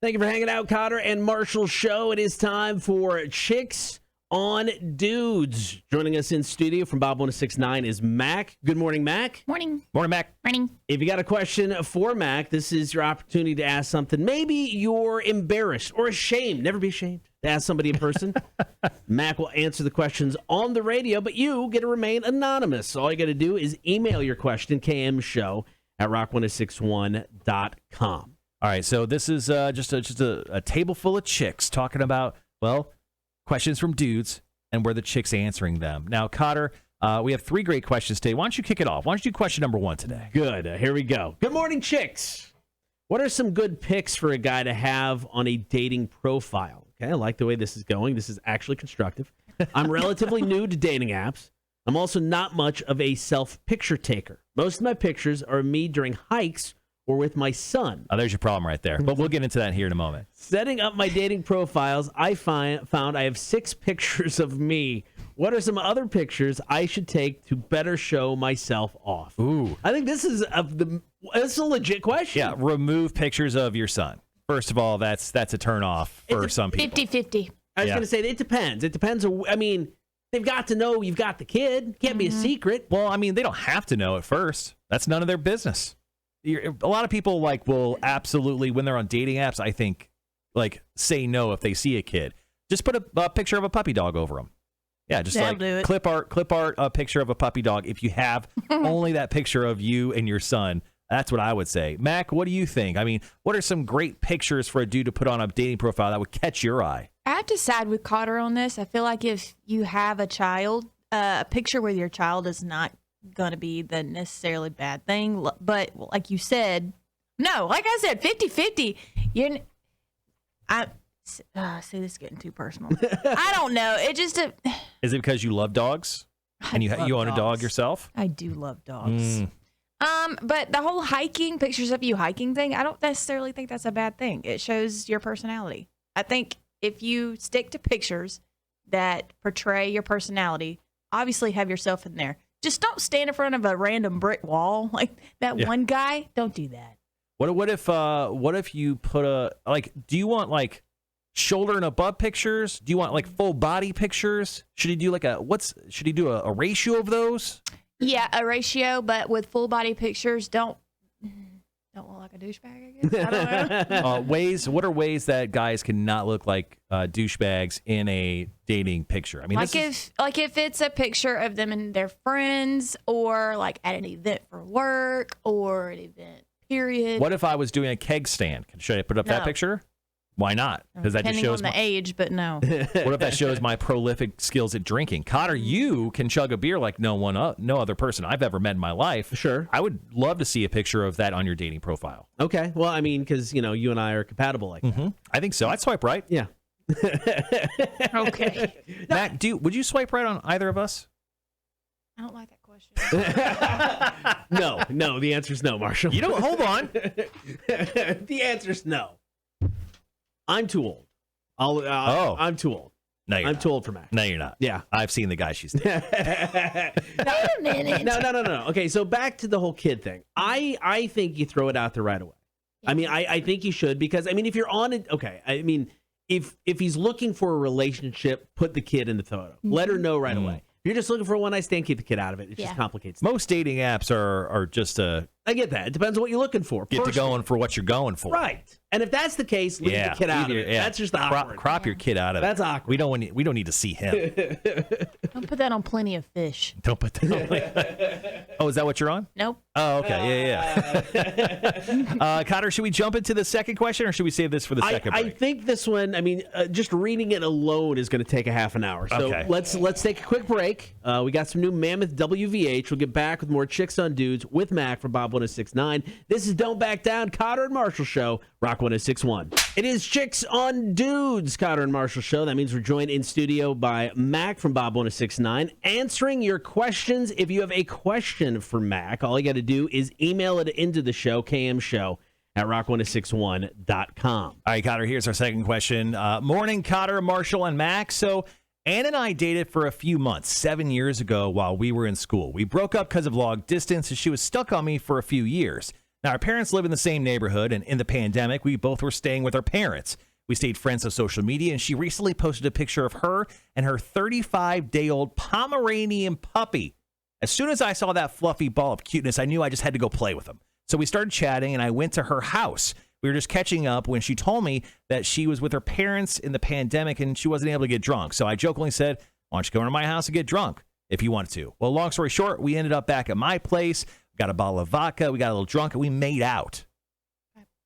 Thank you for hanging out, Kotter and Marshall show. It is time for Chicks on Dudes. Joining us in studio from Bob 1069 is Mac. Good morning, Mac. Morning. Morning, Mac. Morning. If you got a question for Mac, this is your opportunity to ask something. Maybe you're embarrassed or ashamed. Never be ashamed to ask somebody in person. Mac will answer the questions on the radio, but you get to remain anonymous. All you got to do is email your question, kmshow@rock1061.com. All right, so this is just a table full of chicks talking about, well, questions from dudes, and we're the chicks answering them. Now, Kotter, we have 3 great questions today. Why don't you kick it off? Why don't you do question number 1 today? Good. Here we go. Good morning, chicks. What are some good picks for a guy to have on a dating profile? Okay, I like the way this is going. This is actually constructive. I'm relatively new to dating apps. I'm also not much of a self-picture taker. Most of my pictures are me during hikes or with my son. Oh, there's your problem right there. But we'll get into that here in a moment. Setting up my dating profiles, I found I have 6 pictures of me. What are some other pictures I should take to better show myself off? Ooh. I think this is a legit question. Yeah, remove pictures of your son. First of all, that's a turnoff for some people. 50-50. I was going to say, it depends. It depends. I mean, they've got to know you've got the kid. Can't be a secret. Well, I mean, they don't have to know at first. That's none of their business. A lot of people will absolutely, when they're on dating apps, I think, say no if they see a kid. Just put a picture of a puppy dog over them. Yeah, just clip art a picture of a puppy dog. If you have only that picture of you and your son, that's what I would say. Mac, what do you think? I mean, what are some great pictures for a dude to put on a dating profile that would catch your eye? I have to side with Kotter on this. I feel like if you have a child, a picture with your child is not going to be the necessarily bad thing. But like you said, no, like I said, 50-50. See, this is getting too personal. I don't know. It just... Is it because you love dogs? And you own a dog yourself? I do love dogs. But the whole hiking, pictures of you hiking thing, I don't necessarily think that's a bad thing. It shows your personality. I think if you stick to pictures that portray your personality, obviously have yourself in there. Just don't stand in front of a random brick wall like that one guy. Don't do that. What if you put do you want shoulder and above pictures? Do you want full body pictures? Should he do should he do a ratio of those? Yeah, a ratio, but with full body pictures, don't look like a douchebag, I guess. I don't know. What are ways that guys cannot look like douchebags in a dating picture? I mean, if it's a picture of them and their friends, or at an event for work, or an event period. What if I was doing a keg stand? Should I put up that picture? Why not? Because that just shows the age, but no. What if that shows my prolific skills at drinking? Kotter, you can chug a beer like no other person I've ever met in my life. Sure. I would love to see a picture of that on your dating profile. Okay. Well, I mean, because, you and I are compatible like that. I think so. I'd swipe right. Yeah. Okay. Matt, would you swipe right on either of us? I don't like that question. No. The answer's no, Marshall. You don't. Hold on. The answer's no. I'm too old. I'm too old. No, you're I'm not. too old for Mac. No, you're not. Yeah. I've seen the guy she's dating. Wait a minute. No. Okay, so back to the whole kid thing. I think you throw it out there right away. Yeah. I mean, I think you should, because, I mean, if you're on it, okay, I mean, if he's looking for a relationship, put the kid in the photo. Let her know right away. If you're just looking for a one-night stand, keep the kid out of it. It just complicates things. Most dating apps are just I get that. It depends on what you're looking for. Get to going for what you're going for. Right. And if that's the case, leave the kid out of it. Yeah. That's just awkward. Crop your kid out of it. That's awkward. We don't need to see him. Don't put that on Plenty of Fish. Don't put that on. Oh, is that what you're on? Nope. Oh, okay. Yeah. Kotter, should we jump into the second question, or should we save this for the second break? I think this one, I mean, just reading it alone is going to take a half an hour. So let's take a quick break. We got some new Mammoth WVH. We'll get back with more Chicks on Dudes with Mac from Bob 1069. This is Don't Back Down, Kotter and Marshall Show, Rock 1061. It is Chicks on Dudes, Kotter and Marshall Show. That means we're joined in studio by Mac from Bob 1069, answering your questions. If you have a question for Mac, all you got to do is email it into the show, kmshow@rock1061.com. All right, Kotter, here's our second question. Morning, Kotter, Marshall, and Mac. So Ann and I dated for a few months 7 years ago while we were in school. We broke up because of long distance, and she was stuck on me for a few years. Now, our parents live in the same neighborhood, and in the pandemic, we both were staying with our parents. We stayed friends on social media, and she recently posted a picture of her and her 35-day-old Pomeranian puppy. As soon as I saw that fluffy ball of cuteness, I knew I just had to go play with him. So we started chatting, and I went to her house. We were just catching up when she told me that she was with her parents in the pandemic, and she wasn't able to get drunk. So I jokingly said, why don't you go over to my house and get drunk if you wanted to? Well, long story short, we ended up back at my place. Got a bottle of vodka, we got a little drunk, and we made out.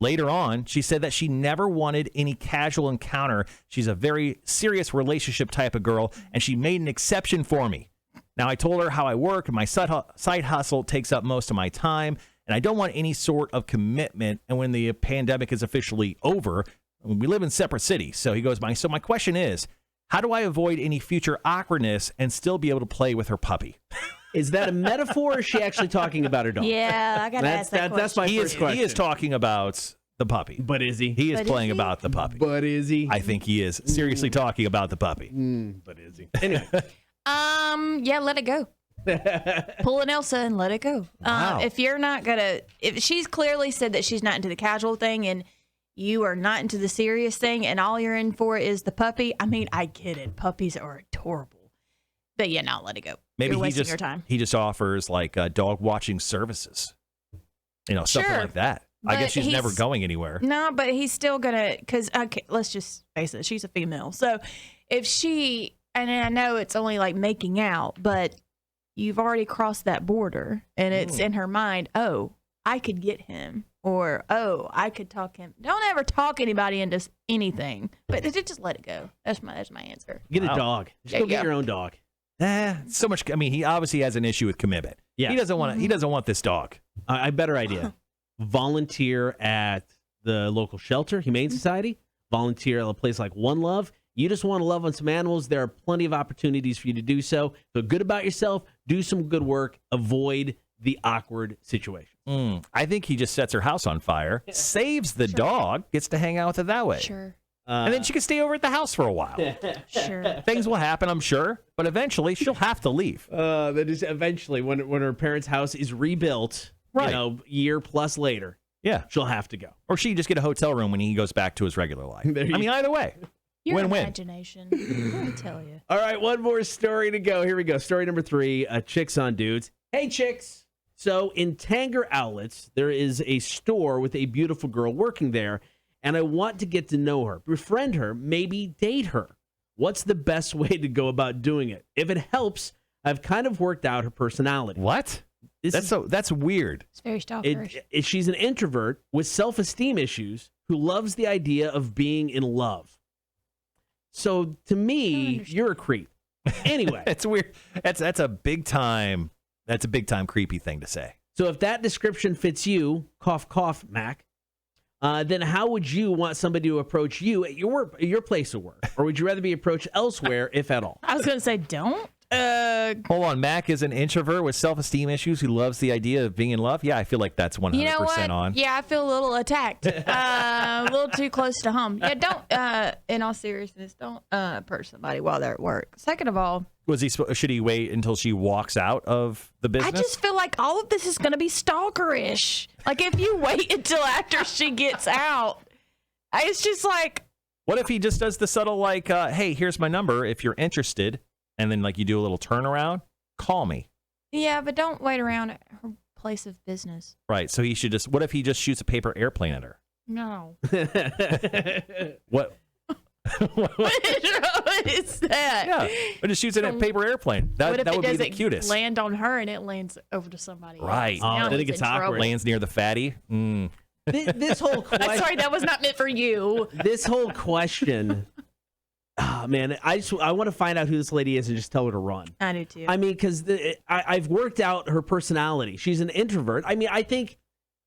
Later on, she said that she never wanted any casual encounter. She's a very serious relationship type of girl, and she made an exception for me. Now, I told her how I work, and my side hustle takes up most of my time, and I don't want any sort of commitment. And when the pandemic is officially over, we live in separate cities. So he goes, so my question is, how do I avoid any future awkwardness and still be able to play with her puppy? Is that a metaphor, or is she actually talking about her dog? Yeah, I got to ask that question. That's my first question. He is talking about the puppy. But is he? He is playing about the puppy. But is he? I think he is seriously talking about the puppy. But is he? Anyway. Yeah, let it go. Pull an Elsa and let it go. Wow. If you're not gonna, if she's clearly said that she's not into the casual thing and you are not into the serious thing and all you're in for is the puppy, I mean, I get it. Puppies are adorable. But yeah, no, let it go. Maybe you're wasting your time. He just offers like dog watching services. Something like that. I guess she's never going anywhere. No, but he's still gonna, because let's just face it, she's a female. So if she, and I know it's only like making out, but you've already crossed that border and it's in her mind, oh, I could get him, or oh, I could talk him. Don't ever talk anybody into anything, but just let it go. That's my answer. Get a dog. Just go get your own dog. So much. I mean, he obviously has an issue with commitment. Yeah, he doesn't want to. He doesn't want this dog. I better idea. Volunteer at the local shelter, Humane Society. Volunteer at a place like One Love. You just want to love on some animals. There are plenty of opportunities for you to do so. Feel good about yourself. Do some good work. Avoid the awkward situation. I think he just sets her house on fire, saves the dog, gets to hang out with it that way. Sure. And then she can stay over at the house for a while. Sure. Things will happen, I'm sure, but eventually she'll have to leave. That is eventually when her parents' house is rebuilt, year plus later. Yeah. She'll have to go. Or she just get a hotel room when he goes back to his regular life. Either way. Your Win-win. imagination. Let me tell you. All right, one more story to go. Here we go. Story number 3, Chicks on Dudes. Hey, chicks. So in Tanger Outlets, there is a store with a beautiful girl working there, and I want to get to know her, befriend her, maybe date her. What's the best way to go about doing it? If it helps, I've kind of worked out her personality. What? That's weird. It's very stalkerish. She's an introvert with self-esteem issues who loves the idea of being in love. So to me, you're a creep. Anyway, it's weird. That's a big time. That's a big time creepy thing to say. So if that description fits you, cough, cough, Mac, then how would you want somebody to approach you at your place of work? Or would you rather be approached elsewhere, if at all? I was going to say, don't. Hold on. Mac is an introvert with self-esteem issues who loves the idea of being in love. Yeah, I feel like that's 100% you know what? on. Yeah, I feel a little attacked. A little too close to home. Yeah, don't, in all seriousness, don't approach somebody while they're at work. Second of all, should he wait until she walks out of the business? I just feel like all of this is going to be stalkerish. Like if you wait until after she gets out, it's just like. What if he just does the subtle hey, here's my number if you're interested. And then, you do a little turnaround, call me. Yeah, but don't wait around at her place of business. Right. So he should what if he just shoots a paper airplane at her? No. What? What is that? Yeah. But just shoots it at a paper airplane. That would be the cutest. Land on her and it lands over to somebody right. else. Then it gets awkward. Lands near the fatty. This whole question. I'm sorry, that was not meant for you. This whole question. Oh, man, I want to find out who this lady is and just tell her to run. I do too. I mean, because I've worked out her personality. She's an introvert. I mean, I think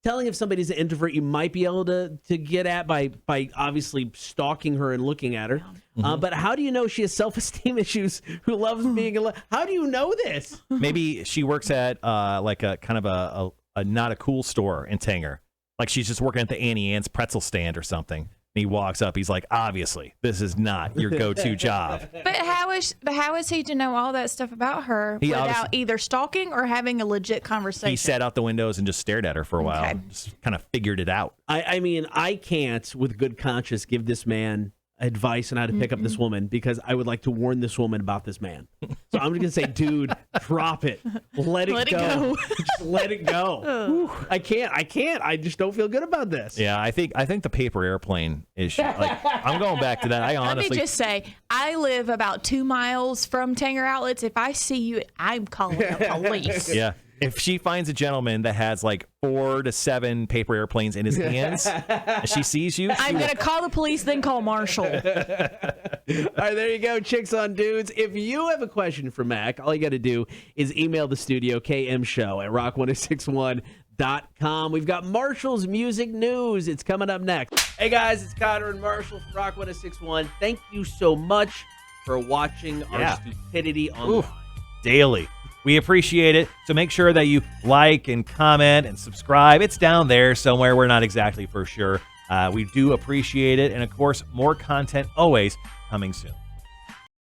telling if somebody's an introvert, you might be able to get at by obviously stalking her and looking at her. Mm-hmm. But how do you know she has self-esteem issues? Who loves being alone? How do you know this? Maybe she works at a kind of a not a cool store in Tanger. Like she's just working at the Annie Ann's pretzel stand or something. he walks up. He's like, obviously, this is not your go-to job. But how is he to know all that stuff about her without either stalking or having a legit conversation? He sat out the windows and just stared at her for a while. Okay. Just kind of figured it out. I mean, I can't, with good conscience, give this man advice on how to pick up this woman because I would like to warn this woman about this man. So I'm just going to say, dude, drop it. Let it go. Just let it go. I can't. I just don't feel good about this. Yeah, I think the paper airplane issue. Like, I'm going back to that. I honestly. Let me just say, I live about 2 miles from Tanger Outlets. If I see you, I'm calling the police. Yeah. If she finds a gentleman that has like 4 to 7 paper airplanes in his hands, and she sees you, I'm going to call the police, then call Marshall. All right, there you go, Chicks on Dudes. If you have a question for Mac, all you got to do is email the studio, kmshow@rock1061.com. We've got Marshall's music news. It's coming up next. Hey, guys, it's Kotter and Marshall from Rock 1061. Thank you so much for watching our stupidity online. daily. We appreciate it. So make sure that you like and comment and subscribe. It's down there somewhere. We're not exactly for sure. We do appreciate it. And, of course, more content always coming soon.